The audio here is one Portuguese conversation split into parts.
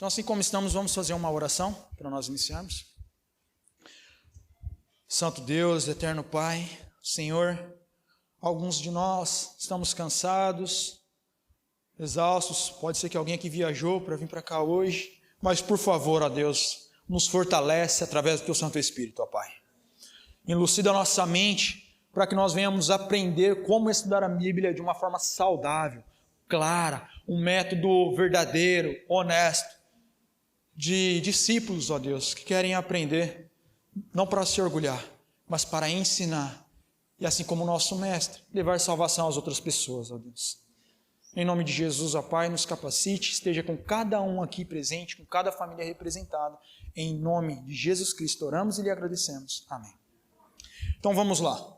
Então, assim como estamos, vamos fazer uma oração para nós iniciarmos. Santo Deus, eterno Pai, Senhor, alguns de nós estamos cansados, exaustos. Pode ser que alguém aqui viajou para vir para cá hoje, mas por favor, ó Deus, nos fortalece através do Teu Santo Espírito, ó Pai. Elucida a nossa mente para que nós venhamos aprender como estudar a Bíblia de uma forma saudável, clara, um método verdadeiro, honesto, de discípulos, ó Deus, que querem aprender, não para se orgulhar, mas para ensinar, e assim como o nosso Mestre, levar salvação às outras pessoas, ó Deus. Em nome de Jesus, ó Pai, nos capacite, esteja com cada um aqui presente, com cada família representada, em nome de Jesus Cristo, oramos e lhe agradecemos. Amém. Então vamos lá.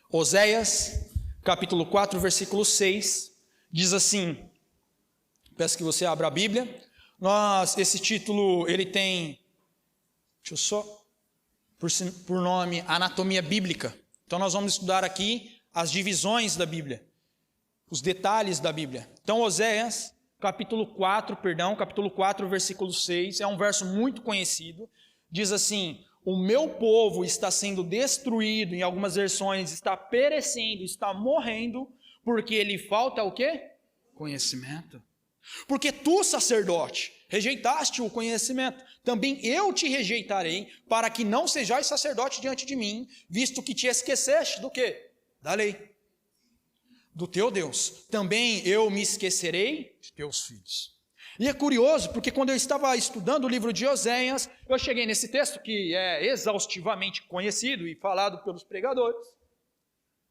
Oséias, capítulo 4, versículo 6, diz assim, peço que você abra a Bíblia. Esse título, ele tem, por nome, Anatomia Bíblica. Então nós vamos estudar aqui as divisões da Bíblia, os detalhes da Bíblia. Então Oséias, capítulo 4, versículo 6, é um verso muito conhecido, diz assim: o meu povo está sendo destruído, em algumas versões está perecendo, está morrendo, porque lhe falta o quê? Conhecimento. Porque tu, sacerdote, rejeitaste o conhecimento, também eu te rejeitarei, para que não sejais sacerdote diante de mim, visto que te esqueceste do quê? Da lei, do teu Deus. Também eu me esquecerei de teus filhos. E é curioso, porque quando eu estava estudando o livro de Oséias, eu cheguei nesse texto que é exaustivamente conhecido e falado pelos pregadores.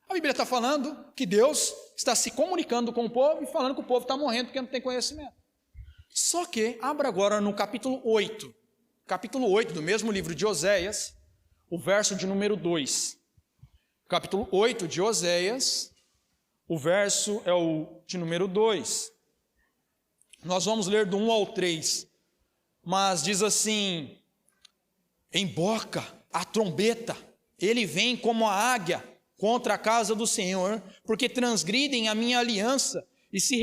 A Bíblia está falando que Deus está se comunicando com o povo e falando que o povo está morrendo porque não tem conhecimento. Só que, abra agora no capítulo 8 do mesmo livro de Oséias, o verso de número 2. Capítulo 8 de Oséias, o verso é o de número 2. Nós vamos ler do 1 ao 3, mas diz assim: emboca a trombeta, ele vem como a águia contra a casa do Senhor, porque transgridem a minha aliança e se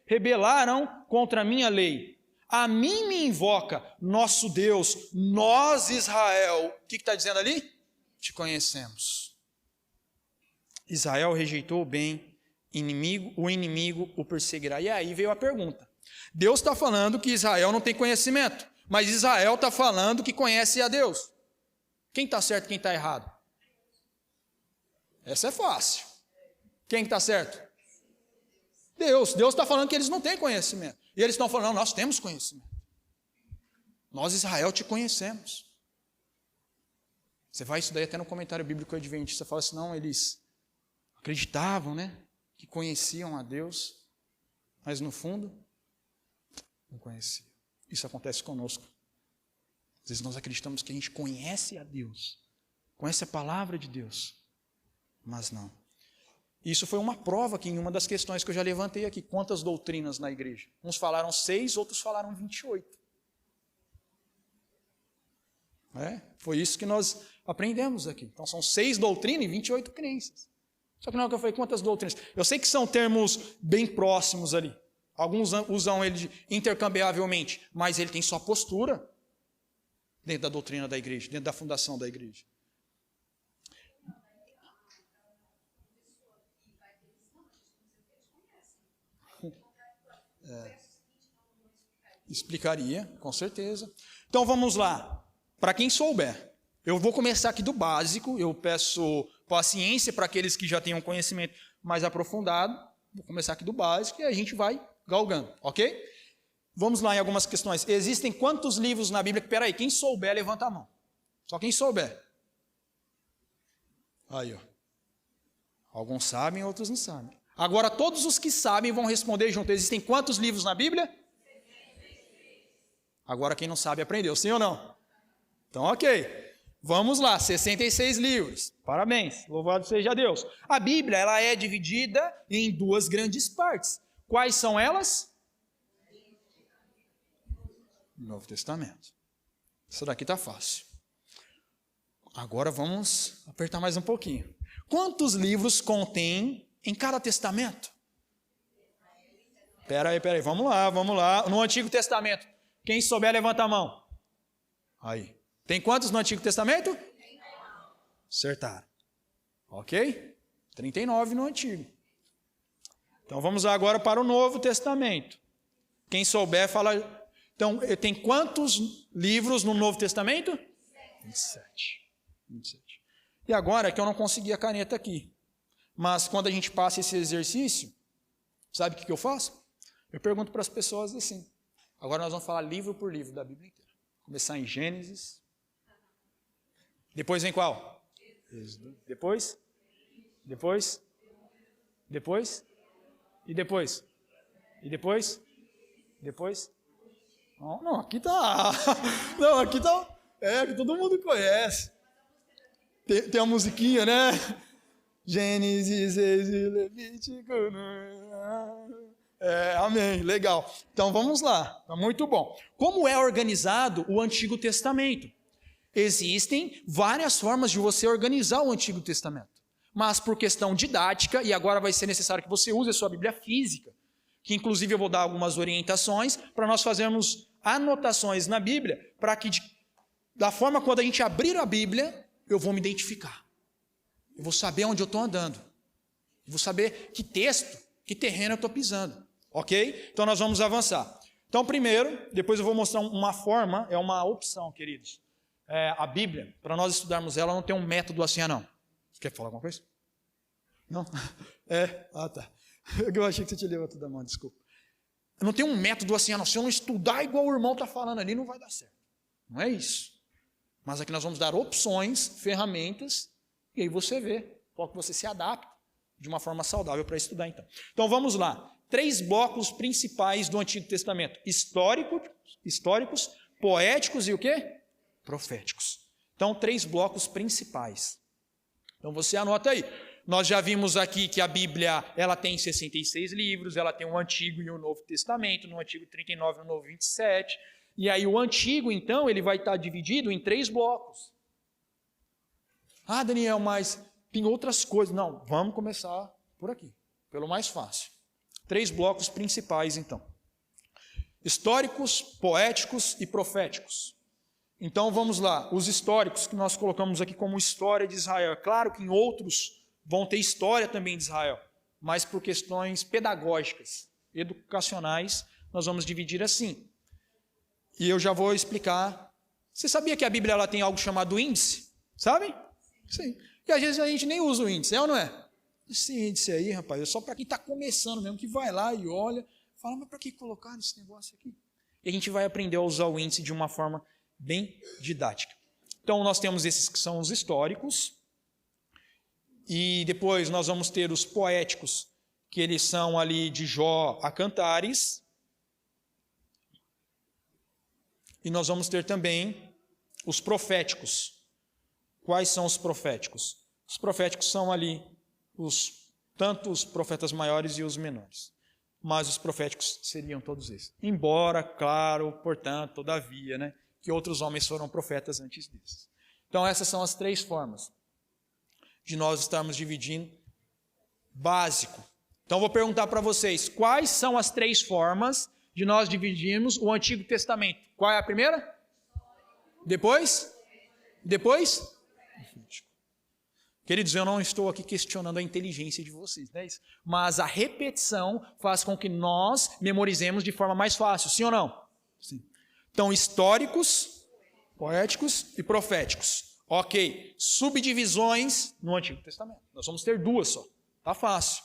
rebelaram contra a minha lei. A mim me invoca nosso Deus, nós Israel. O que está dizendo ali? Te conhecemos. Israel rejeitou o bem, o inimigo o perseguirá. E aí veio a pergunta. Deus está falando que Israel não tem conhecimento, mas Israel está falando que conhece a Deus. Quem está certo e quem está errado? Essa é fácil. Quem está certo? Deus. Deus está falando que eles não têm conhecimento. E eles estão falando, não, nós temos conhecimento. Nós, Israel, te conhecemos. Você vai isso daí até no comentário bíblico adventista. Você fala assim, não, eles acreditavam, né? Que conheciam a Deus, mas no fundo, não conheciam. Isso acontece conosco. Às vezes nós acreditamos que a gente conhece a Deus, conhece a palavra de Deus, mas não. Isso foi uma prova aqui em uma das questões que eu já levantei aqui. Quantas doutrinas na igreja? Uns falaram 6, outros falaram 28. Foi isso que nós aprendemos aqui. Então são 6 doutrinas e 28 crenças. Só que não é o que eu falei, quantas doutrinas? Eu sei que são termos bem próximos ali. Alguns usam ele intercambiavelmente, mas ele tem sua postura dentro da doutrina da igreja, dentro da fundação da igreja. Explicaria, com certeza. Então vamos lá. Para quem souber, eu vou começar aqui do básico. Eu peço paciência para aqueles que já tenham conhecimento mais aprofundado. Vou começar aqui do básico e a gente vai galgando, ok? Vamos lá em algumas questões. Existem quantos livros na Bíblia? Peraí, quem souber, levanta a mão. Só quem souber. Aí, ó. Alguns sabem, outros não sabem. Agora, todos os que sabem vão responder junto. Existem quantos livros na Bíblia? Agora, quem não sabe, aprendeu. Sim ou não? Então, ok. Vamos lá, 66 livros. Parabéns, louvado seja Deus. A Bíblia, ela é dividida em 2 grandes partes. Quais são elas? Novo Testamento. Isso daqui está fácil. Agora vamos apertar mais um pouquinho. Quantos livros contém em cada testamento? Peraí, vamos lá. No Antigo Testamento, Quem souber, levanta a mão. Aí. Tem quantos no Antigo Testamento? 39. Acertaram. Ok? 39 no Antigo. Então vamos agora para o Novo Testamento. Quem souber, fala. Então, tem quantos livros no Novo Testamento? 27. E agora que eu não consegui a caneta aqui. Mas quando a gente passa esse exercício, sabe o que eu faço? Eu pergunto para as pessoas assim. Agora nós vamos falar livro por livro da Bíblia inteira. Começar em Gênesis. Depois vem qual? Depois? E depois? Não, aqui tá. Não, aqui tá. Que todo mundo conhece. Tem uma musiquinha, né? Gênesis, Êxodo, Levítico. Amém, legal. Então vamos lá, tá muito bom. Como é organizado o Antigo Testamento? Existem várias formas de você organizar o Antigo Testamento. Mas por questão didática, e agora vai ser necessário que você use a sua Bíblia física, que inclusive eu vou dar algumas orientações para nós fazermos anotações na Bíblia, para que da forma quando a gente abrir a Bíblia, eu vou me identificar. Eu vou saber onde eu estou andando. Eu vou saber que texto, que terreno eu estou pisando. Ok? Então nós vamos avançar. Então primeiro, depois eu vou mostrar uma forma, é uma opção, queridos. A Bíblia, para nós estudarmos ela, não tem um método assim, não. Você quer falar alguma coisa? Não? Tá. Eu achei que você tinha levantado a mão, desculpa. Não tem um método assim, não. Se eu não estudar igual o irmão está falando ali, não vai dar certo. Não é isso. Mas aqui nós vamos dar opções, ferramentas, e aí você vê qual que você se adapta de uma forma saudável para estudar, então. Então vamos lá. 3 blocos principais do Antigo Testamento. Históricos, poéticos e o quê? Proféticos. Então, 3 blocos principais. Então você anota aí. Nós já vimos aqui que a Bíblia ela tem 66 livros, ela tem o Antigo e o Novo Testamento, no Antigo 39 e no Novo 27. E aí o Antigo, então, ele vai estar dividido em 3 blocos. Daniel, mas tem outras coisas. Não, vamos começar por aqui, pelo mais fácil. 3 blocos principais, então. Históricos, poéticos e proféticos. Então vamos lá, os históricos que nós colocamos aqui como história de Israel. É claro que em outros vão ter história também de Israel, mas por questões pedagógicas, educacionais, nós vamos dividir assim. E eu já vou explicar. Você sabia que a Bíblia ela tem algo chamado índice? Sabe? Sim. E às vezes a gente nem usa o índice, ou não é? Esse índice aí, rapaz, é só para quem está começando mesmo, que vai lá e olha, fala, mas para que colocar esse negócio aqui? E a gente vai aprender a usar o índice de uma forma bem didática. Então, nós temos esses que são os históricos, e depois nós vamos ter os poéticos, que eles são ali de Jó a Cantares, e nós vamos ter também os proféticos. Quais são os proféticos? Os proféticos são ali tanto os profetas maiores e os menores, mas os proféticos seriam todos esses. Embora, claro, portanto, todavia, né? Que outros homens foram profetas antes desses. Então essas são as 3 formas de nós estarmos dividindo básico. Então vou perguntar para vocês, quais são as 3 formas de nós dividirmos o Antigo Testamento? Qual é a primeira? Depois? Queridos, eu não estou aqui questionando a inteligência de vocês, não é isso? Mas a repetição faz com que nós memorizemos de forma mais fácil, sim ou não? Sim. Então, históricos, poéticos e proféticos. Ok, subdivisões no Antigo Testamento. Nós vamos ter 2 só. Tá fácil.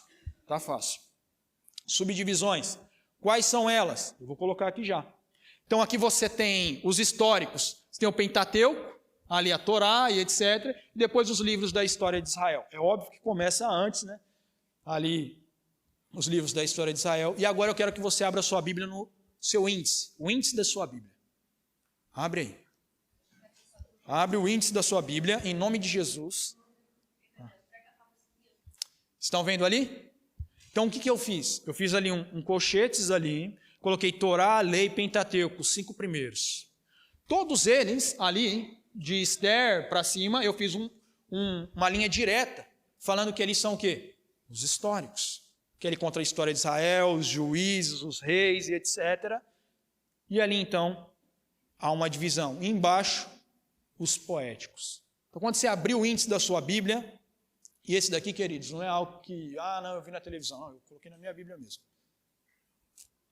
Subdivisões. Quais são elas? Eu vou colocar aqui já. Então, aqui você tem os históricos. Você tem o Pentateuco, ali a Torá e etc. E depois os livros da história de Israel. É óbvio que começa antes, né? Ali, os livros da história de Israel. E agora eu quero que você abra a sua Bíblia no seu índice. O índice da sua Bíblia. Abre aí. Abre o índice da sua Bíblia, em nome de Jesus. Estão vendo ali? Então, o que eu fiz? Eu fiz ali um colchetes ali, coloquei Torá, Lei, Pentateuco, os 5 primeiros. Todos eles, ali, de Esther para cima, eu fiz uma linha direta, falando que eles são o quê? Os históricos. Que ele conta a história de Israel, os juízes, os reis e etc. E ali, então, há uma divisão. E embaixo, os poéticos. Então, quando você abrir o índice da sua Bíblia, e esse daqui, queridos, não é algo que, não, eu vi na televisão, não, eu coloquei na minha Bíblia mesmo.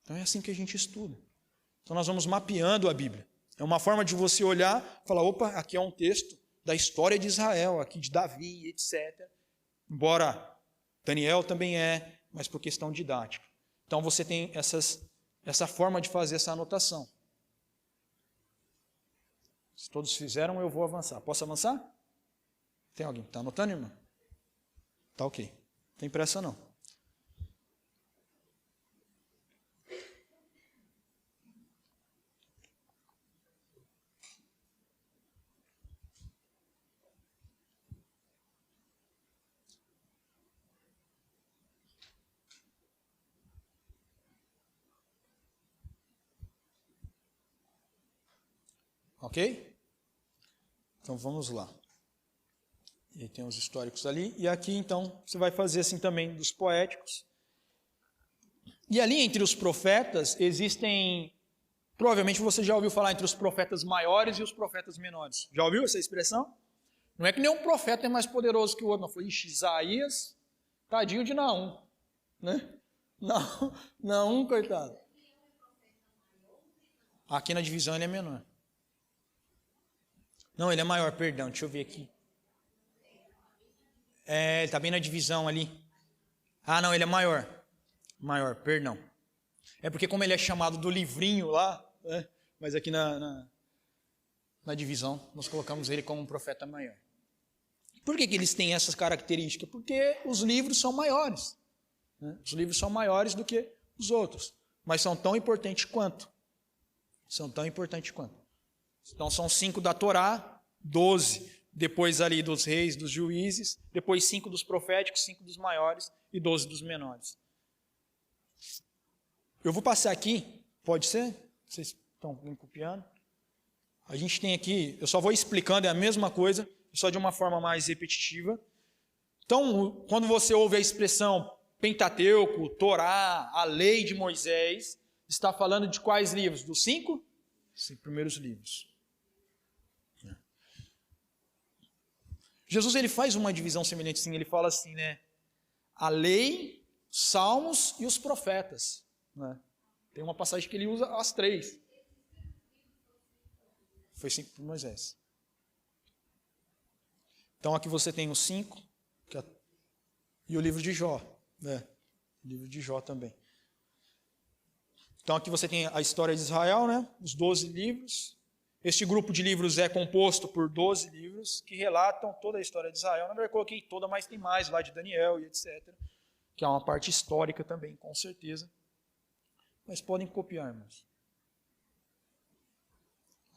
Então, é assim que a gente estuda. Então, nós vamos mapeando a Bíblia. É uma forma de você olhar e falar, opa, aqui é um texto da história de Israel, aqui de Davi, etc. Embora Daniel também mas por questão didática. Então, você tem essa forma de fazer essa anotação. Se todos fizeram, eu vou avançar. Posso avançar? Tem alguém que está anotando, irmã? Tá ok. Não tem pressa, não. Ok? Então, vamos lá. E aí tem os históricos ali. E aqui, então, você vai fazer assim também dos poéticos. E ali, entre os profetas, existem... Provavelmente você já ouviu falar entre os profetas maiores e os profetas menores. Já ouviu essa expressão? Não é que nenhum profeta é mais poderoso que o outro. Não foi, Isaías, tadinho de Naum. Né? Naum, coitado. Aqui na divisão ele é menor. Não, ele é maior, perdão, deixa eu ver aqui. Ele está bem na divisão ali. Não, ele é maior. Maior, perdão. É porque como ele é chamado do livrinho lá, né? Mas aqui na divisão, nós colocamos ele como um profeta maior. Por que eles têm essas características? Porque os livros são maiores. Né? Os livros são maiores do que os outros. Mas são tão importantes quanto. São tão importantes quanto. Então são 5 da Torá, 12 depois ali dos reis, dos juízes, depois 5 dos proféticos, 5 dos maiores e 12 dos menores. Eu vou passar aqui, pode ser? Vocês estão me copiando? A gente tem aqui, eu só vou explicando, é a mesma coisa, só de uma forma mais repetitiva. Então, quando você ouve a expressão Pentateuco, Torá, a lei de Moisés, está falando de quais livros? Dos 5? 5 primeiros livros. Jesus ele faz uma divisão semelhante assim, ele fala assim, né? A lei, salmos e os profetas. Né? Tem uma passagem que ele usa as 3. Foi 5 por Moisés. Então aqui você tem os 5 e o livro de Jó. Né? O livro de Jó também. Então aqui você tem a história de Israel, né? Os 12 livros. Este grupo de livros é composto por 12 livros que relatam toda a história de Israel. Na verdade, eu coloquei toda, mas tem mais lá de Daniel e etc. Que é uma parte histórica também, com certeza. Mas podem copiar, irmãos.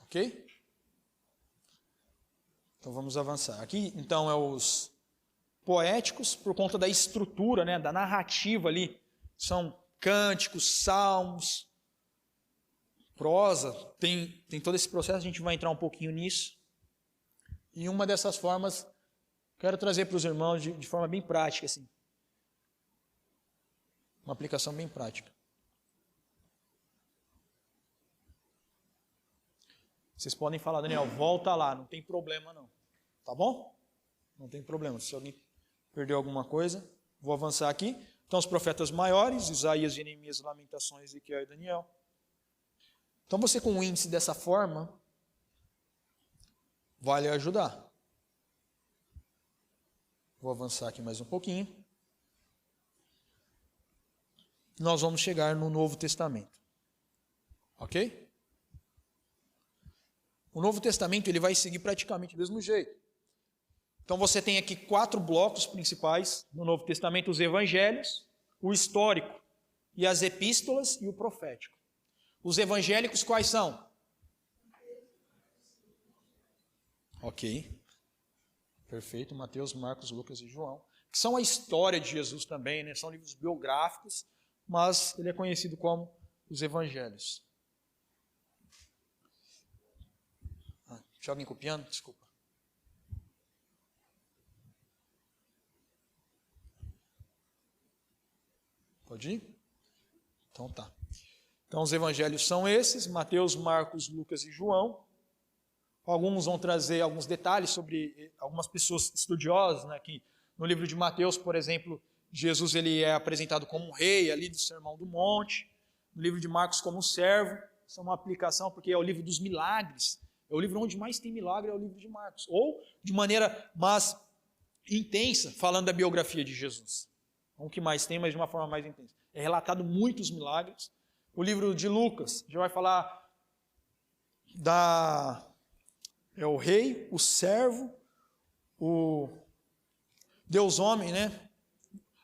Ok? Então vamos avançar. Aqui, então, é os poéticos, por conta da estrutura, né, da narrativa ali. São cânticos, salmos, prosa, tem todo esse processo, a gente vai entrar um pouquinho nisso. E uma dessas formas, quero trazer para os irmãos de forma bem prática, assim. Uma aplicação bem prática. Vocês podem falar, Daniel, volta lá, não tem problema não. Tá bom? Não tem problema. Se alguém perdeu alguma coisa, vou avançar aqui. Então, os profetas maiores, Isaías, Jeremias, Lamentações, Ezequiel e Daniel. Então, você com o índice dessa forma, vai lhe ajudar. Vou avançar aqui mais um pouquinho. Nós vamos chegar no Novo Testamento. Ok? O Novo Testamento ele vai seguir praticamente do mesmo jeito. Então você tem aqui 4 blocos principais no Novo Testamento: os evangelhos, o histórico, e as epístolas e o profético. Os evangélicos quais são? Ok. Perfeito. Mateus, Marcos, Lucas e João. Que são a história de Jesus também, né? São livros biográficos, mas ele é conhecido como os evangelhos. Tinha alguém copiando? Desculpa. Pode ir? Então tá. Então, os evangelhos são esses: Mateus, Marcos, Lucas e João. Alguns vão trazer alguns detalhes sobre algumas pessoas estudiosas, né, que no livro de Mateus, por exemplo, Jesus ele é apresentado como um rei ali do Sermão do Monte. No livro de Marcos como um servo. Isso é uma aplicação porque é o livro dos milagres. É o livro onde mais tem milagre, é o livro de Marcos. Ou de maneira mais intensa, falando da biografia de Jesus. Não o que mais tem, mas de uma forma mais intensa. É relatado muitos milagres. O livro de Lucas já vai falar é o rei, o servo, o Deus homem, né?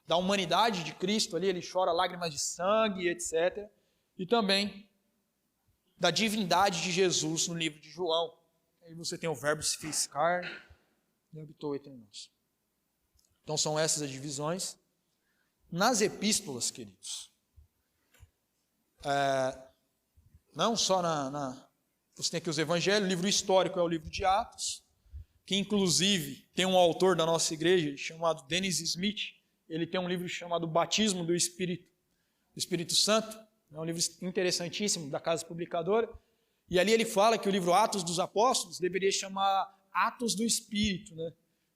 Da humanidade de Cristo ali, ele chora lágrimas de sangue, etc. E também da divindade de Jesus no livro de João. Aí você tem o verbo se fez carne e habitou entre nós. Então são essas as divisões. Nas epístolas, queridos, não só você tem aqui os evangelhos, o livro histórico é o livro de Atos, que inclusive tem um autor da nossa igreja chamado Dennis Smith. Ele tem um livro chamado Batismo do Espírito Santo. É um livro interessantíssimo da Casa Publicadora. E ali ele fala que o livro Atos dos Apóstolos deveria chamar Atos do Espírito, né?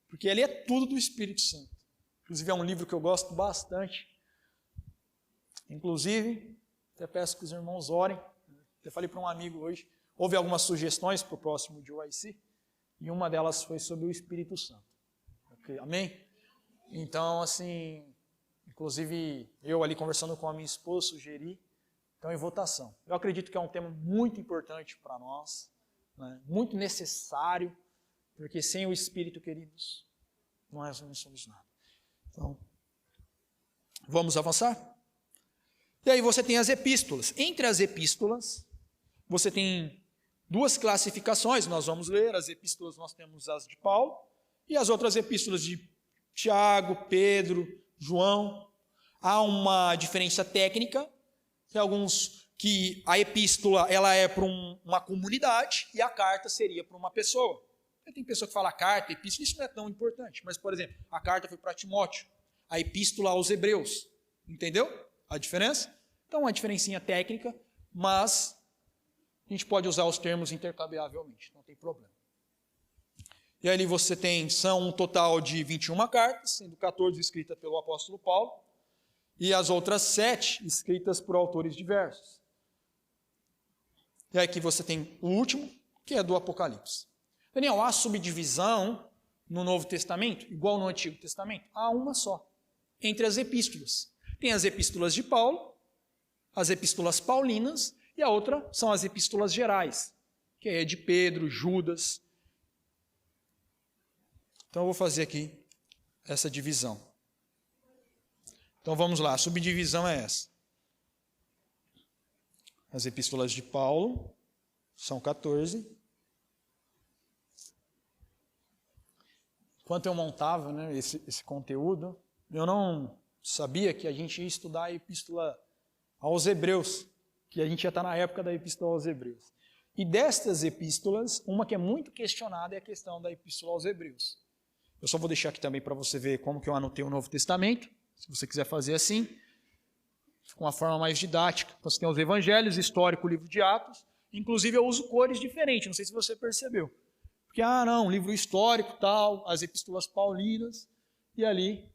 Porque ali é tudo do Espírito Santo. Inclusive é um livro que eu gosto bastante. Inclusive, até peço que os irmãos orem. Eu falei para um amigo hoje, houve algumas sugestões para o próximo GYC, e uma delas foi sobre o Espírito Santo. Okay? Amém? Então, assim, inclusive eu ali conversando com a minha esposa, sugeri, então em votação. Eu acredito que é um tema muito importante para nós, né? Muito necessário, porque sem o Espírito, queridos, nós não somos nada. Então, vamos avançar? E aí você tem as epístolas. Entre as epístolas, você tem duas classificações, nós vamos ler. As epístolas nós temos as de Paulo e as outras epístolas de Tiago, Pedro, João. Há uma diferença técnica, tem alguns que a epístola ela é para uma comunidade e a carta seria para uma pessoa. Tem pessoa que fala carta, epístola, isso não é tão importante, mas, por exemplo, a carta foi para Timóteo, a epístola aos Hebreus, entendeu a diferença? Então, uma diferencinha técnica, mas a gente pode usar os termos intercambiavelmente, não tem problema. E aí você tem, são um total de 21 cartas, sendo 14 escritas pelo apóstolo Paulo, e as outras 7 escritas por autores diversos. E aí aqui você tem o último, que é do Apocalipse. Daniel, há subdivisão no Novo Testamento, igual no Antigo Testamento? Há uma só, entre as epístolas. Tem as epístolas de Paulo, as epístolas paulinas, e a outra são as epístolas gerais, que é de Pedro, Judas. Então eu vou fazer aqui essa divisão. Então vamos lá, a subdivisão é essa. As epístolas de Paulo são 14. Enquanto eu montava, né, esse conteúdo, eu não sabia que a gente ia estudar a epístola aos Hebreus, que a gente já está na época da epístola aos Hebreus. E destas epístolas, uma que é muito questionada é a questão da epístola aos Hebreus. Eu só vou deixar aqui também para você ver como que eu anotei o Novo Testamento, se você quiser fazer assim, com uma forma mais didática. Então você tem os evangelhos, histórico, o livro de Atos, inclusive eu uso cores diferentes, não sei se você percebeu. Porque, não, livro histórico, tal, as epístolas paulinas, e ali,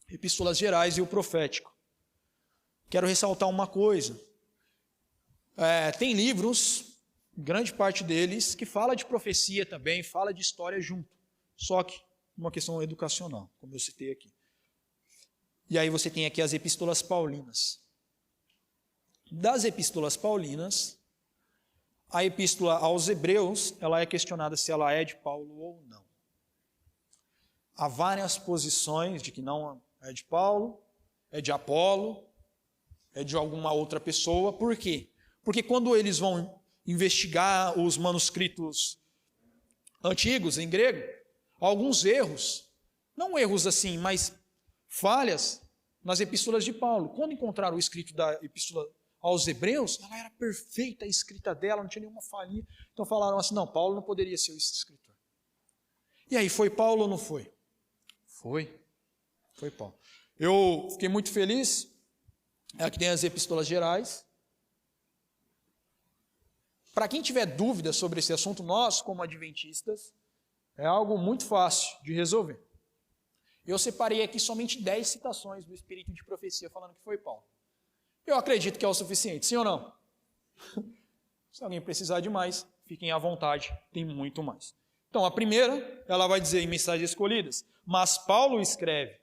epístolas gerais e o profético. Quero ressaltar uma coisa. Tem livros, grande parte deles, que fala de profecia também, fala de história junto. Só que uma questão educacional, como eu citei aqui. E aí você tem aqui as epístolas paulinas. Das epístolas paulinas, a epístola aos Hebreus, ela é questionada se ela é de Paulo ou não. Há várias posições de que não é de Paulo, é de Apolo, é de alguma outra pessoa. Por quê? Porque quando eles vão investigar os manuscritos antigos em grego, há alguns erros, não erros assim, mas falhas nas epístolas de Paulo. Quando encontraram o escrito da epístola aos Hebreus, ela era perfeita, a escrita dela, não tinha nenhuma falha. Então falaram assim, não, Paulo não poderia ser esse escritor. E aí, foi Paulo ou não foi? Foi Paulo. Eu fiquei muito feliz, aqui tem as epístolas gerais, Para quem tiver dúvida sobre esse assunto, nós, como adventistas, é algo muito fácil de resolver. Eu separei aqui somente 10 citações do Espírito de Profecia falando que foi Paulo. Eu acredito que é o suficiente, sim ou não? Se alguém precisar de mais, fiquem à vontade, tem muito mais. Então, a primeira, ela vai dizer em Mensagens Escolhidas, mas Paulo escreve.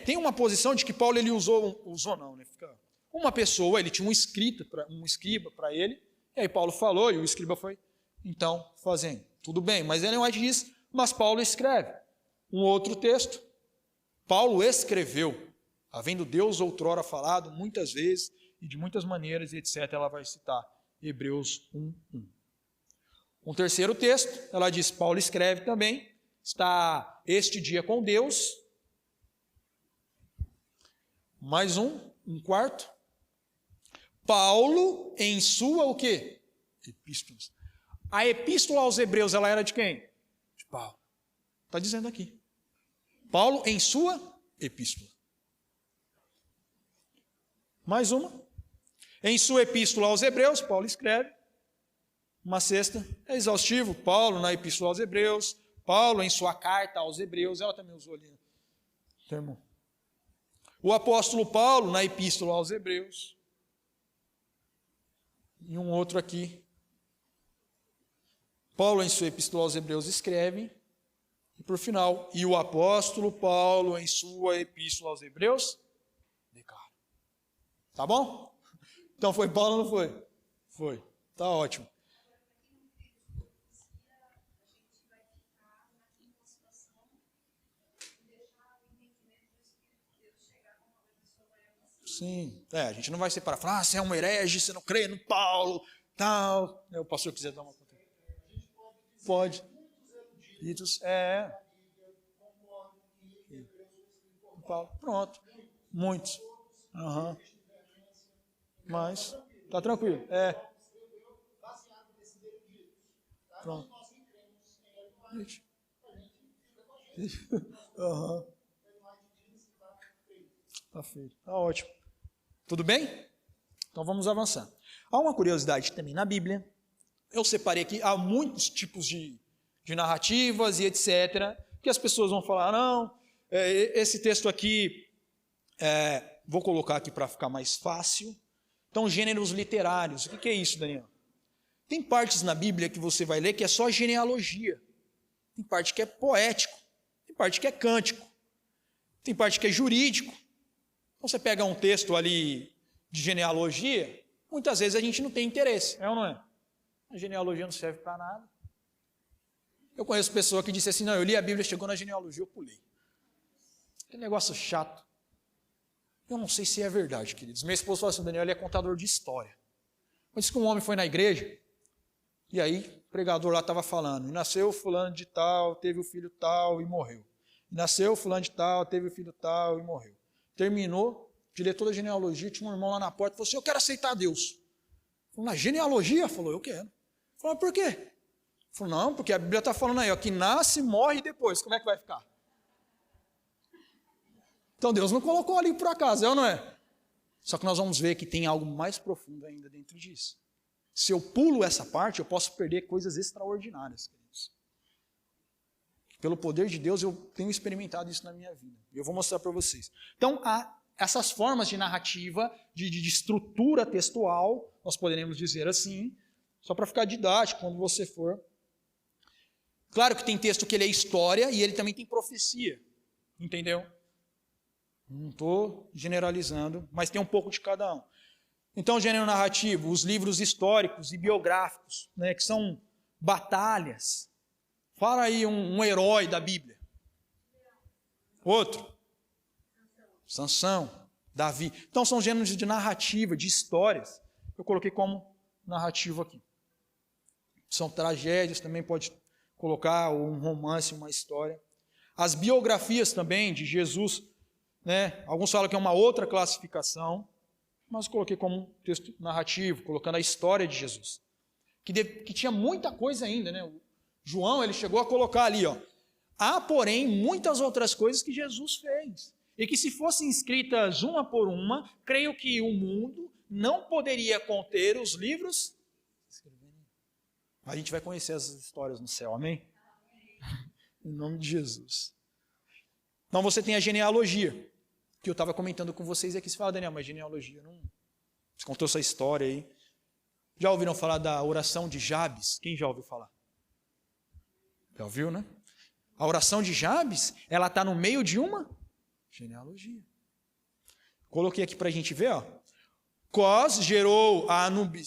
Tem uma posição de que Paulo ele usou não, né? Uma pessoa, ele tinha um escriba para ele, e aí Paulo falou, e o escriba foi, então, fazendo. Tudo bem, mas ele não diz, mas Paulo escreve. Um outro texto, Paulo escreveu, havendo Deus outrora falado muitas vezes, e de muitas maneiras, etc., ela vai citar Hebreus 1:1. Um terceiro texto, ela diz, Paulo escreve também, está este dia com Deus. Mais um quarto. Paulo em sua o quê? Epístolas. A epístola aos Hebreus, ela era de quem? De Paulo. Está dizendo aqui. Paulo em sua epístola. Mais uma. Em sua epístola aos Hebreus, Paulo escreve. Uma sexta, é exaustivo, Paulo na epístola aos Hebreus, Paulo em sua carta aos Hebreus, ela também usou ali o termo. O apóstolo Paulo na epístola aos Hebreus. E um outro aqui. Paulo em sua epístola aos Hebreus escreve, e por final, e o apóstolo Paulo em sua epístola aos Hebreus declara. Tá bom? Então foi Paulo ou não foi? Foi. Tá ótimo. Sim, a gente não vai separar, falar, você é um herege, você não crê no Paulo, tal. O pastor quiser dar uma conta. Pode. Paulo. Pronto. Muitos. Uhum. Mas, tá tranquilo. Pronto. Uhum. Tá feito. Tá ótimo. Tudo bem? Então vamos avançar. Há uma curiosidade também na Bíblia. Eu separei aqui, há muitos tipos de narrativas e etc. Que as pessoas vão falar, não, esse texto aqui, vou colocar aqui para ficar mais fácil. Então, gêneros literários. O que é isso, Daniel? Tem partes na Bíblia que você vai ler que é só genealogia. Tem parte que é poético. Tem parte que é cântico. Tem parte que é jurídico. Então, você pega um texto ali de genealogia, muitas vezes a gente não tem interesse, é ou não é? A genealogia não serve para nada. Eu conheço pessoa que disse assim, não, eu li a Bíblia, chegou na genealogia, eu pulei. Que negócio chato. Eu não sei se é verdade, queridos. Meu esposo falou assim, Daniel, ele é contador de história. Mas disse que um homem foi na igreja, e aí o pregador lá estava falando, e nasceu fulano de tal, teve o filho tal e morreu. E nasceu fulano de tal, teve o filho tal e morreu. Terminou de ler toda a genealogia, tinha um irmão lá na porta, falou assim, eu quero aceitar Deus. Falou, na genealogia? Falou, eu quero. Falou, por quê? Falou, não, porque a Bíblia está falando aí, ó, que nasce, morre e depois, como é que vai ficar? Então Deus não colocou ali por acaso, é ou não é? Só que nós vamos ver que tem algo mais profundo ainda dentro disso. Se eu pulo essa parte, eu posso perder coisas extraordinárias, queridos. Pelo poder de Deus, eu tenho experimentado isso na minha vida. E eu vou mostrar para vocês. Então, há essas formas de narrativa, de estrutura textual, nós poderemos dizer assim, só para ficar didático quando você for. Claro que tem texto que ele é história e ele também tem profecia. Entendeu? Não estou generalizando, mas tem um pouco de cada um. Então, o gênero narrativo, os livros históricos e biográficos, né, que são batalhas. Fala aí um herói da Bíblia. Outro. Sansão, Davi. Então, são gêneros de narrativa, de histórias. Eu coloquei como narrativo aqui. São tragédias, também pode colocar um romance, uma história. As biografias também de Jesus, né? Alguns falam que é uma outra classificação, mas coloquei como um texto narrativo, colocando a história de Jesus. Que tinha muita coisa ainda, né? O João, ele chegou a colocar ali, ó. Há, porém, muitas outras coisas que Jesus fez. E que se fossem escritas uma por uma, creio que o mundo não poderia conter os livros A gente vai conhecer essas histórias no céu, amém? Em nome de Jesus. Então você tem a genealogia, que eu estava comentando com vocês aqui. Você fala, Daniel, mas genealogia não... Você contou essa história aí. Já ouviram falar da oração de Jabes? Quem já ouviu falar? Já ouviu, né? A oração de Jabes, ela está no meio de uma genealogia. Coloquei aqui para a gente ver, ó. Cós gerou a Anube,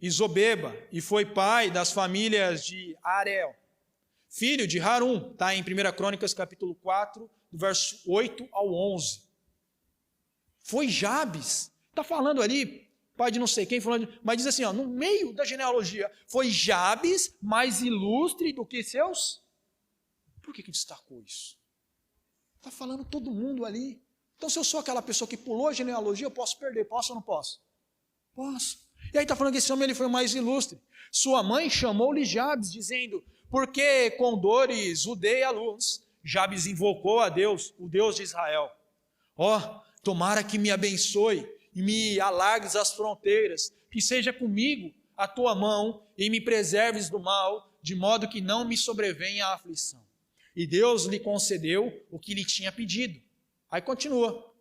e Zobeba, e foi pai das famílias de Arel, filho de Harum, está em 1 Crônicas capítulo 4, do verso 8 ao 11. Foi Jabes, está falando ali, pai de não sei quem, mas diz assim, ó, no meio da genealogia, foi Jabes mais ilustre do que seus? Por que destacou isso? Está falando todo mundo ali. Então se eu sou aquela pessoa que pulou a genealogia, eu posso perder, posso ou não posso? Posso. E aí está falando que esse homem ele foi o mais ilustre. Sua mãe chamou-lhe Jabes, dizendo, porque com dores o dei à luz. Jabes invocou a Deus, o Deus de Israel. Ó, tomara que me abençoe e me alargues as fronteiras, que seja comigo a tua mão e me preserves do mal, de modo que não me sobrevenha a aflição. E Deus lhe concedeu o que lhe tinha pedido. Aí continua.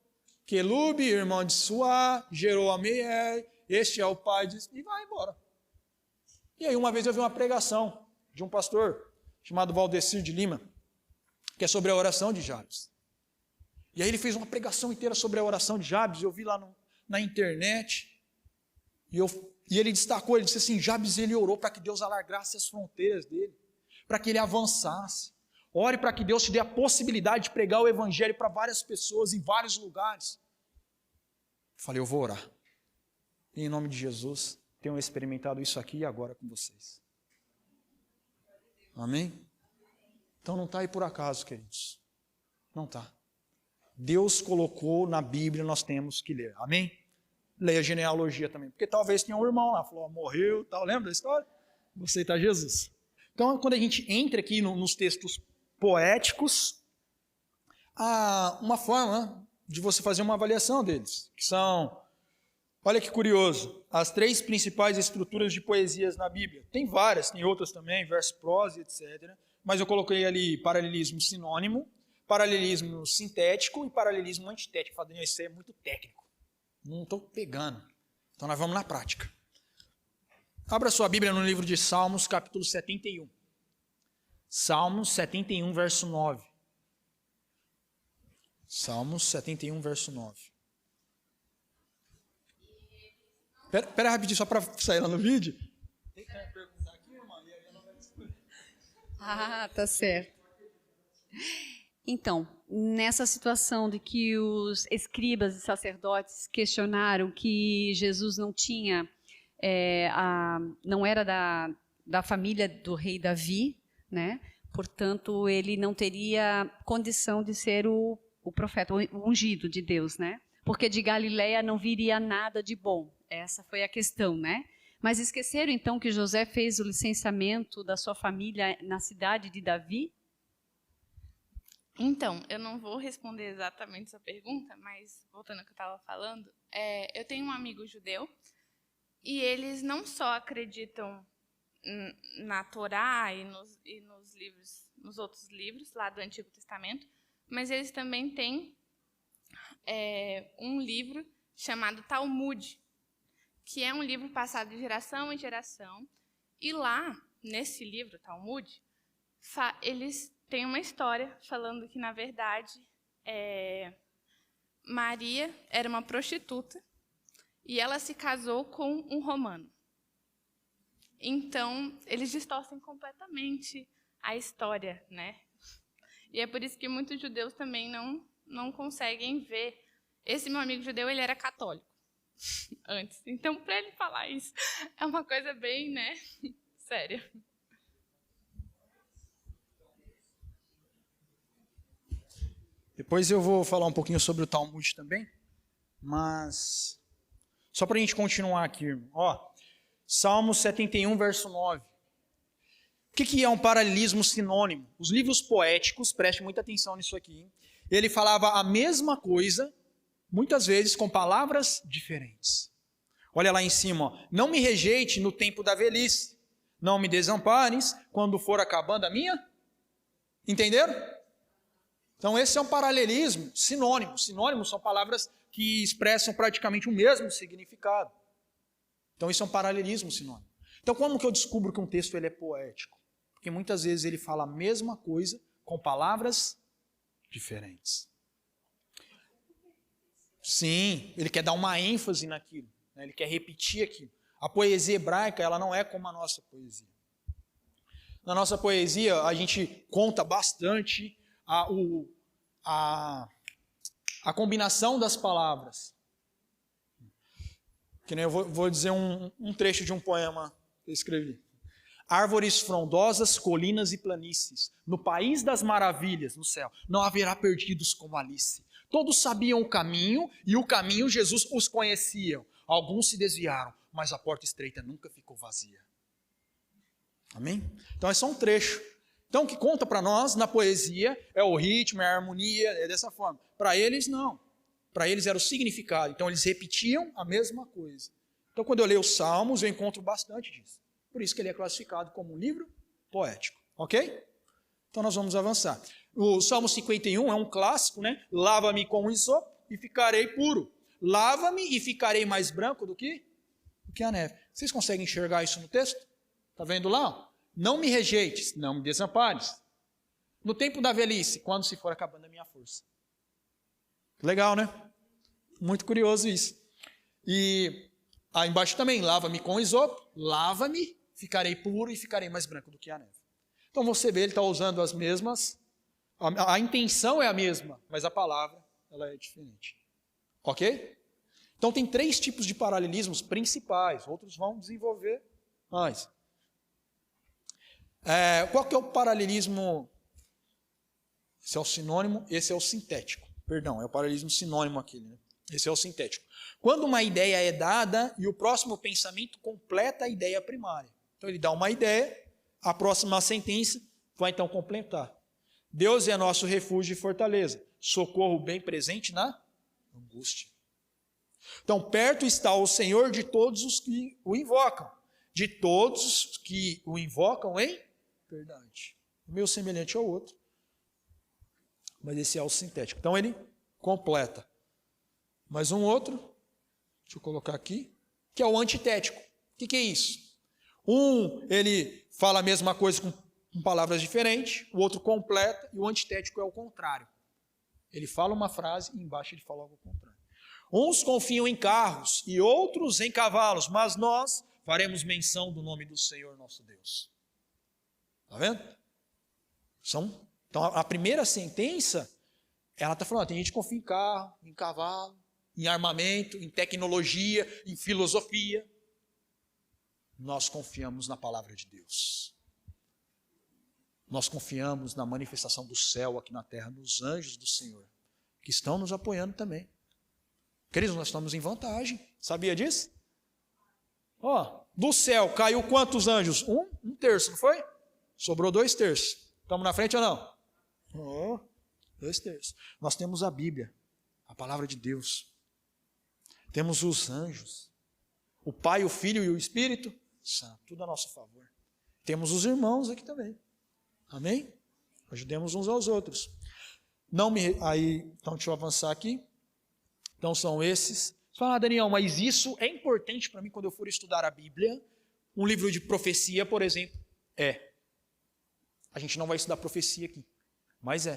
Quelube, irmão de Suá, gerou a Meier, este é o pai de... E vai embora. E aí uma vez eu vi uma pregação de um pastor chamado Valdecir de Lima, que é sobre a oração de Jabes. E aí ele fez uma pregação inteira sobre a oração de Jabes, eu vi lá na internet, e ele destacou, ele disse assim, Jabes ele orou para que Deus alargasse as fronteiras dele, para que ele avançasse. Ore para que Deus te dê a possibilidade de pregar o evangelho para várias pessoas, em vários lugares. Falei, eu vou orar. E em nome de Jesus, tenho experimentado isso aqui e agora com vocês. Amém? Então não está aí por acaso, queridos. Não está. Deus colocou na Bíblia, nós temos que ler. Amém? Leia a genealogia também. Porque talvez tenha um irmão lá, falou, morreu, tal. Lembra da história? Vou aceitar Jesus. Então, quando a gente entra aqui nos textos poéticos, há uma forma de você fazer uma avaliação deles, que são, olha que curioso, as 3 principais estruturas de poesias na Bíblia. Tem várias, tem outras também, verso, prosa, etc. Mas eu coloquei ali paralelismo sinônimo, paralelismo sintético e paralelismo antitético. Falei, isso aí é muito técnico, não estou pegando. Então nós vamos na prática. Abra sua Bíblia no livro de Salmos, capítulo 71. Salmos 71, verso 9. Salmos 71, verso 9. Espera rapidinho, só para sair lá no vídeo. Tem que perguntar aqui, irmã? E aí ela vai responder. Ah, tá certo. Então, nessa situação de que os escribas e sacerdotes questionaram que Jesus não tinha, não era da família do rei Davi, né? Portanto, ele não teria condição de ser o profeta, o ungido de Deus, né? Porque de Galileia não viria nada de bom. Essa foi a questão, né? Mas esqueceram então que José fez o licenciamento da sua família na cidade de Davi? Então, eu não vou responder exatamente essa pergunta, mas voltando ao que eu estava falando, eu tenho um amigo judeu e eles não só acreditam na Torá e nos livros, nos outros livros lá do Antigo Testamento, mas eles também têm um livro chamado Talmud, que é um livro passado de geração em geração, e lá, nesse livro, Talmud, eles têm uma história falando que, na verdade, Maria era uma prostituta e ela se casou com um romano. Então, eles distorcem completamente a história, né? E é por isso que muitos judeus também não conseguem ver. Esse meu amigo judeu, ele era católico antes. Então, para ele falar isso, é uma coisa bem, né, séria. Depois eu vou falar um pouquinho sobre o Talmud também, mas só para a gente continuar aqui, irmão. Ó, Salmo 71, verso 9. O que é um paralelismo sinônimo? Os livros poéticos, preste muita atenção nisso aqui, ele falava a mesma coisa, muitas vezes com palavras diferentes. Olha lá em cima, ó. Não me rejeite no tempo da velhice. Não me desampares quando for acabando a minha. Entenderam? Então esse é um paralelismo sinônimo. Sinônimos são palavras que expressam praticamente o mesmo significado. Então isso é um paralelismo sinônimo. Então como que eu descubro que um texto ele é poético? Porque muitas vezes ele fala a mesma coisa com palavras diferentes. Sim, ele quer dar uma ênfase naquilo, né? Ele quer repetir aquilo. A poesia hebraica ela não é como a nossa poesia. Na nossa poesia a gente conta bastante a combinação das palavras. Que nem eu vou dizer um trecho de um poema que eu escrevi. Árvores frondosas, colinas e planícies, no país das maravilhas, no céu, não haverá perdidos como Alice. Todos sabiam o caminho, e o caminho Jesus os conhecia. Alguns se desviaram, mas a porta estreita nunca ficou vazia. Amém? Então é só um trecho. Então o que conta para nós na poesia é o ritmo, é a harmonia, é dessa forma. Para eles não. Para eles era o significado. Então eles repetiam a mesma coisa. Então quando eu leio os Salmos, eu encontro bastante disso. Por isso que ele é classificado como um livro poético. Ok? Então nós vamos avançar. O Salmo 51 é um clássico, né? Lava-me com isopo e ficarei puro. Lava-me e ficarei mais branco do que a neve. Vocês conseguem enxergar isso no texto? Está vendo lá? Não me rejeites, não me desampares. No tempo da velhice, quando se for acabando a minha força. Legal, né? Muito curioso isso. E aí embaixo também, lava-me com isopo, lava-me, ficarei puro e ficarei mais branco do que a neve. Então você vê, ele está usando as mesmas, a intenção é a mesma, mas a palavra ela é diferente. Ok? Então tem 3 tipos de paralelismos principais, outros vão desenvolver mais. Qual que é o paralelismo? Esse é o sinônimo, esse é o sintético. Perdão, é o paralelismo sinônimo aquele, né? Esse é o sintético. Quando uma ideia é dada e o próximo pensamento completa a ideia primária. Então ele dá uma ideia, a próxima sentença vai então completar. Deus é nosso refúgio e fortaleza, socorro bem presente na angústia. Então perto está o Senhor de todos os que o invocam, de todos os que o invocam em verdade. O meu semelhante ao outro, mas esse é o sintético. Então ele completa. Mais um outro, deixa eu colocar aqui, que é o antitético. O que é isso? Ele fala a mesma coisa com palavras diferentes, o outro completa, e o antitético é o contrário. Ele fala uma frase e embaixo ele fala algo contrário. Uns confiam em carros e outros em cavalos, mas nós faremos menção do nome do Senhor nosso Deus. Está vendo? Então a primeira sentença, ela está falando, tem gente que confia em carro, em cavalo, em armamento, em tecnologia, em filosofia. Nós confiamos na palavra de Deus. Nós confiamos na manifestação do céu aqui na terra, nos anjos do Senhor, que estão nos apoiando também. Queridos, nós estamos em vantagem. Sabia disso? Do céu caiu quantos anjos? Um terço, não foi? Sobrou 2 terços. Estamos na frente ou não? 2 terços. Nós temos a Bíblia, a palavra de Deus. Temos os anjos, o Pai, o Filho e o Espírito Santo, tudo a nosso favor. Temos os irmãos aqui também. Amém? Ajudemos uns aos outros. Então deixa eu avançar aqui. Então são esses. Você fala, Daniel, mas isso é importante para mim quando eu for estudar a Bíblia? Um livro de profecia, por exemplo. A gente não vai estudar profecia aqui, mas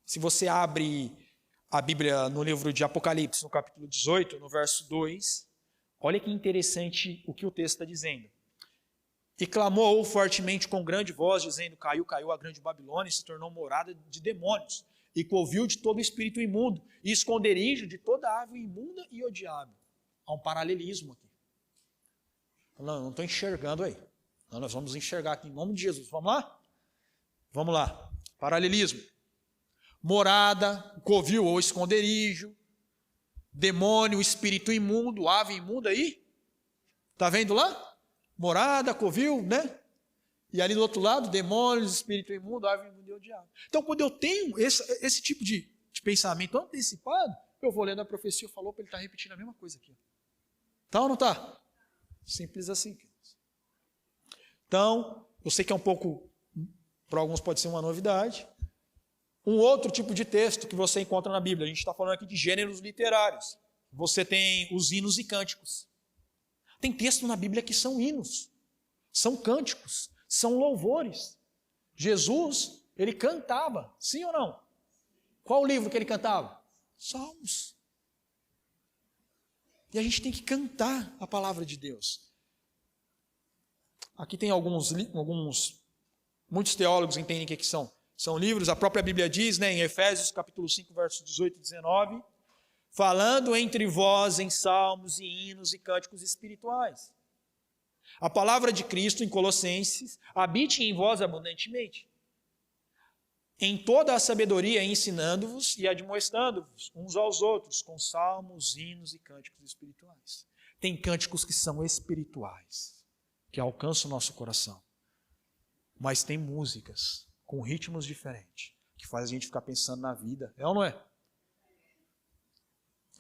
Se você abre a Bíblia no livro de Apocalipse, no capítulo 18, no verso 2, olha que interessante o que o texto está dizendo. E clamou fortemente com grande voz, dizendo, caiu a grande Babilônia e se tornou morada de demônios, e covil de todo espírito imundo, e esconderijo de toda ave imunda e odiável. Há um paralelismo aqui. Não estou enxergando aí. Então, nós vamos enxergar aqui em nome de Jesus. Vamos lá? Vamos lá. Paralelismo. Morada, covil ou esconderijo, demônio, espírito imundo, ave imunda aí. Está vendo lá? Morada, covil, né? E ali do outro lado, demônios, espírito imundo, ave imunda e o diabo. Então, quando eu tenho esse tipo de pensamento antecipado, eu vou lendo a profecia, falou para ele estar repetindo a mesma coisa aqui. Tá ou não tá? Simples assim. Então, eu sei que é um pouco, para alguns pode ser uma novidade. Um outro tipo de texto que você encontra na Bíblia, a gente está falando aqui de gêneros literários. Você tem os hinos e cânticos. Tem textos na Bíblia que são hinos, são cânticos, são louvores. Jesus, ele cantava, sim ou não? Qual o livro que ele cantava? Salmos. E a gente tem que cantar a palavra de Deus. Aqui tem muitos teólogos entendem o que são. São livros, a própria Bíblia diz, em Efésios capítulo 5, versos 18 e 19, falando entre vós em salmos e hinos e cânticos espirituais. A palavra de Cristo em Colossenses habite em vós abundantemente, em toda a sabedoria ensinando-vos e admoestando-vos uns aos outros com salmos, hinos e cânticos espirituais. Tem cânticos que são espirituais, que alcançam o nosso coração. Mas tem músicas com ritmos diferentes, que faz a gente ficar pensando na vida. É ou não é?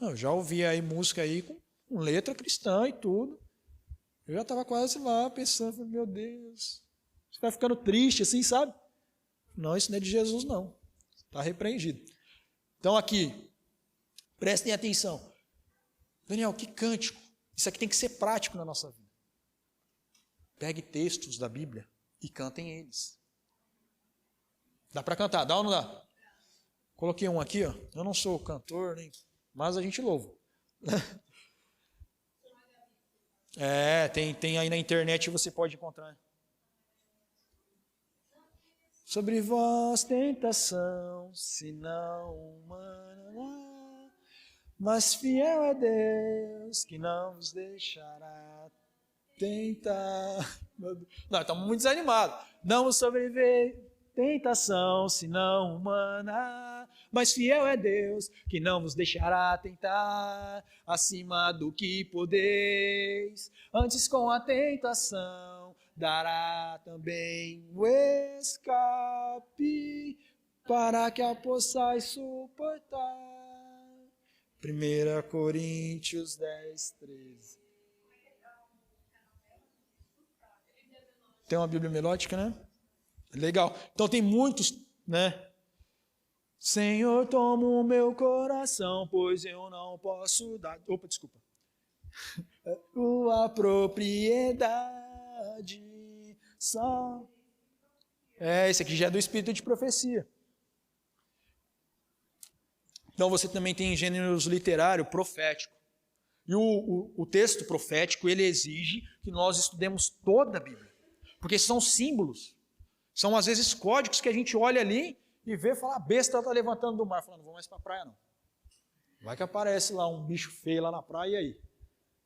Eu já ouvi aí música aí com letra cristã e tudo. Eu já estava quase lá pensando, meu Deus, você vai ficando triste assim, sabe? Não, isso não é de Jesus não. Está repreendido. Então aqui, prestem atenção. Daniel, que cântico. Isso aqui tem que ser prático na nossa vida. Pegue textos da Bíblia e cantem eles. Dá para cantar, dá ou não dá? Coloquei um aqui, ó. Eu não sou cantor, mas a gente louva. Tem aí na internet, você pode encontrar. Sobre vós tentação, se não humana, mas fiel é Deus que não nos deixará tentar. Não, estamos muito desanimados. Não sobreviver tentação, senão humana, mas fiel é Deus que não nos deixará tentar acima do que podeis. Antes com a tentação dará também o escape para que a possais suportar. 1 Coríntios 10, 13. Tem uma Bíblia melódica, né? Legal. Então tem muitos, né? Senhor, toma o meu coração, pois eu não posso dar. Opa, desculpa. Tua propriedade só. Esse aqui já é do espírito de profecia. Então você também tem gêneros literário profético. E o texto profético, ele exige que nós estudemos toda a Bíblia. Porque são símbolos. São, às vezes, códigos que a gente olha ali e vê e fala, a besta está levantando do mar. Falando, não vou mais para a praia, não. Vai que aparece lá um bicho feio lá na praia, e aí?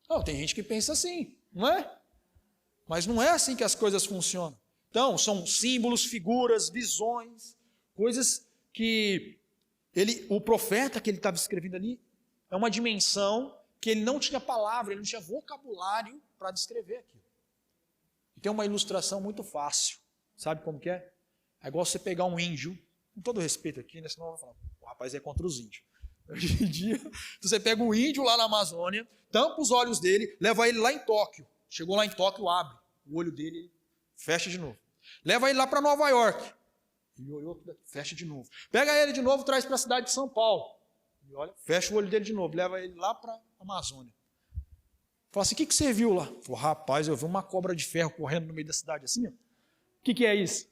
Não, tem gente que pensa assim, não é? Mas não é assim que as coisas funcionam. Então, são símbolos, figuras, visões, coisas que o profeta que ele estava escrevendo ali, é uma dimensão que ele não tinha palavra, ele não tinha vocabulário para descrever aquilo. E tem uma ilustração muito fácil. Sabe como que é? É igual você pegar um índio, com todo respeito aqui, né? Senão eu vou falar, o rapaz é contra os índios. Hoje em dia, você pega um índio lá na Amazônia, tampa os olhos dele, leva ele lá em Tóquio. Chegou lá em Tóquio, abre o olho dele, fecha de novo. Leva ele lá para Nova York. Ele olhou, fecha de novo. Pega ele de novo, traz para a cidade de São Paulo. E olha, fecha o olho dele de novo, leva ele lá para a Amazônia. Fala assim, o que você viu lá? Falei, rapaz, eu vi uma cobra de ferro correndo no meio da cidade assim, ó. O que é isso?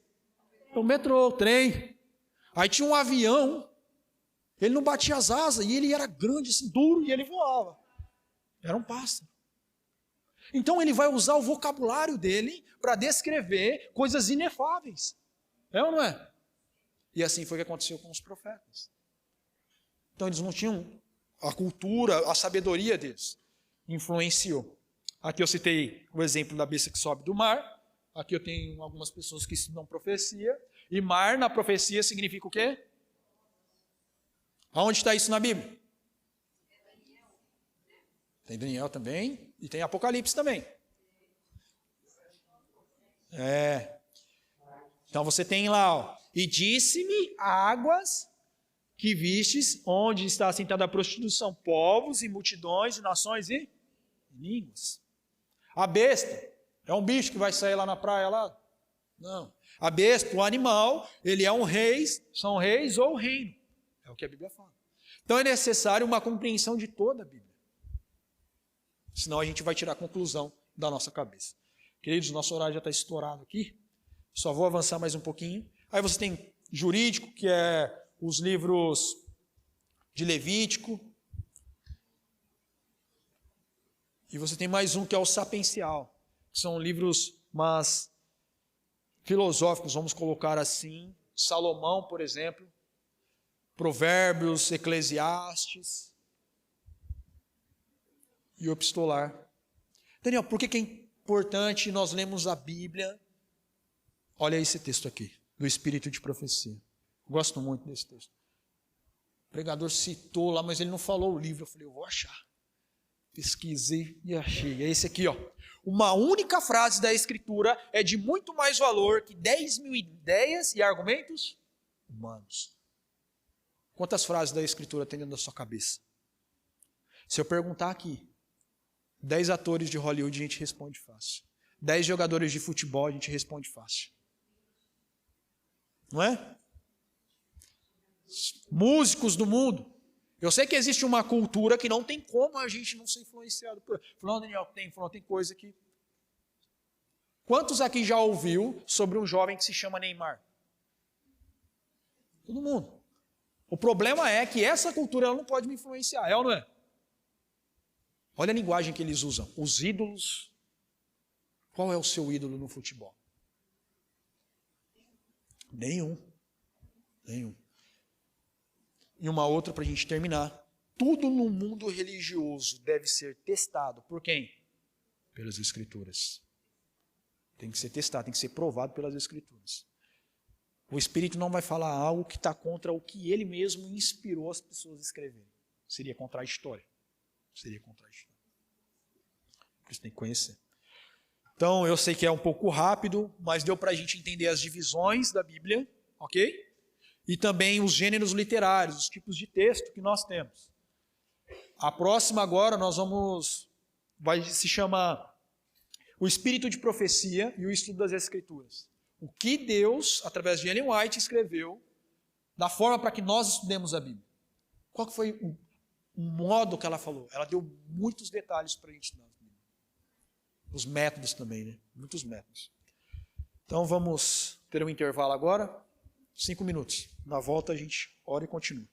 É o metrô, o trem. Aí tinha um avião, ele não batia as asas, e ele era grande, assim, duro, e ele voava. Era um pássaro. Então ele vai usar o vocabulário dele para descrever coisas inefáveis. É ou não é? E assim foi o que aconteceu com os profetas. Então eles não tinham a cultura, a sabedoria deles. Influenciou. Aqui eu citei o exemplo da besta que sobe do mar. Aqui eu tenho algumas pessoas que estudam profecia. E mar na profecia significa o quê? Aonde está isso na Bíblia? Tem Daniel também. E tem Apocalipse também. Então você tem lá, ó. E disse-me águas que vistes, onde está assentada a prostituição, povos e multidões e nações e línguas. A besta é um bicho que vai sair lá na praia lá? Não. A besta, o animal, ele é um rei, são reis ou reino. É o que a Bíblia fala. Então é necessário uma compreensão de toda a Bíblia. Senão a gente vai tirar a conclusão da nossa cabeça. Queridos, nosso horário já está estourado aqui. Só vou avançar mais um pouquinho. Aí você tem jurídico, que é os livros de Levítico. E você tem mais um que é o sapiencial, que são livros mais filosóficos, vamos colocar assim. Salomão, por exemplo. Provérbios, Eclesiastes e o epistolar. Daniel, por que é importante nós lermos a Bíblia? Olha esse texto aqui, do Espírito de Profecia. Gosto muito desse texto. O pregador citou lá, mas ele não falou o livro. Eu falei, eu vou achar. Pesquisei e achei. É esse aqui, ó. Uma única frase da Escritura é de muito mais valor que 10 mil ideias e argumentos humanos. Quantas frases da Escritura tem dentro da sua cabeça? Se eu perguntar aqui, 10 atores de Hollywood, a gente responde fácil. 10 jogadores de futebol, a gente responde fácil. Não é? Músicos do mundo. Eu sei que existe uma cultura que não tem como a gente não ser influenciado por... Falando, Daniel, tem coisa que... Quantos aqui já ouviu sobre um jovem que se chama Neymar? Todo mundo. O problema é que essa cultura ela não pode me influenciar, é ou não é? Olha a linguagem que eles usam. Os ídolos. Qual é o seu ídolo no futebol? Nenhum. E uma outra para a gente terminar. Tudo no mundo religioso deve ser testado. Por quem? Pelas Escrituras. Tem que ser testado, tem que ser provado pelas Escrituras. O Espírito não vai falar algo que está contra o que ele mesmo inspirou as pessoas a escreverem. Seria contra a história. Por isso tem que conhecer. Então, eu sei que é um pouco rápido, mas deu para a gente entender as divisões da Bíblia, ok? E também os gêneros literários, os tipos de texto que nós temos. A próxima agora vai se chamar o Espírito de Profecia e o Estudo das Escrituras. O que Deus, através de Ellen White, escreveu da forma para que nós estudemos a Bíblia. Qual que foi o modo que ela falou? Ela deu muitos detalhes para a gente estudar a Bíblia. Os métodos também, né? Muitos métodos. Então vamos ter um intervalo agora, 5 minutos. Na volta a gente ora e continua.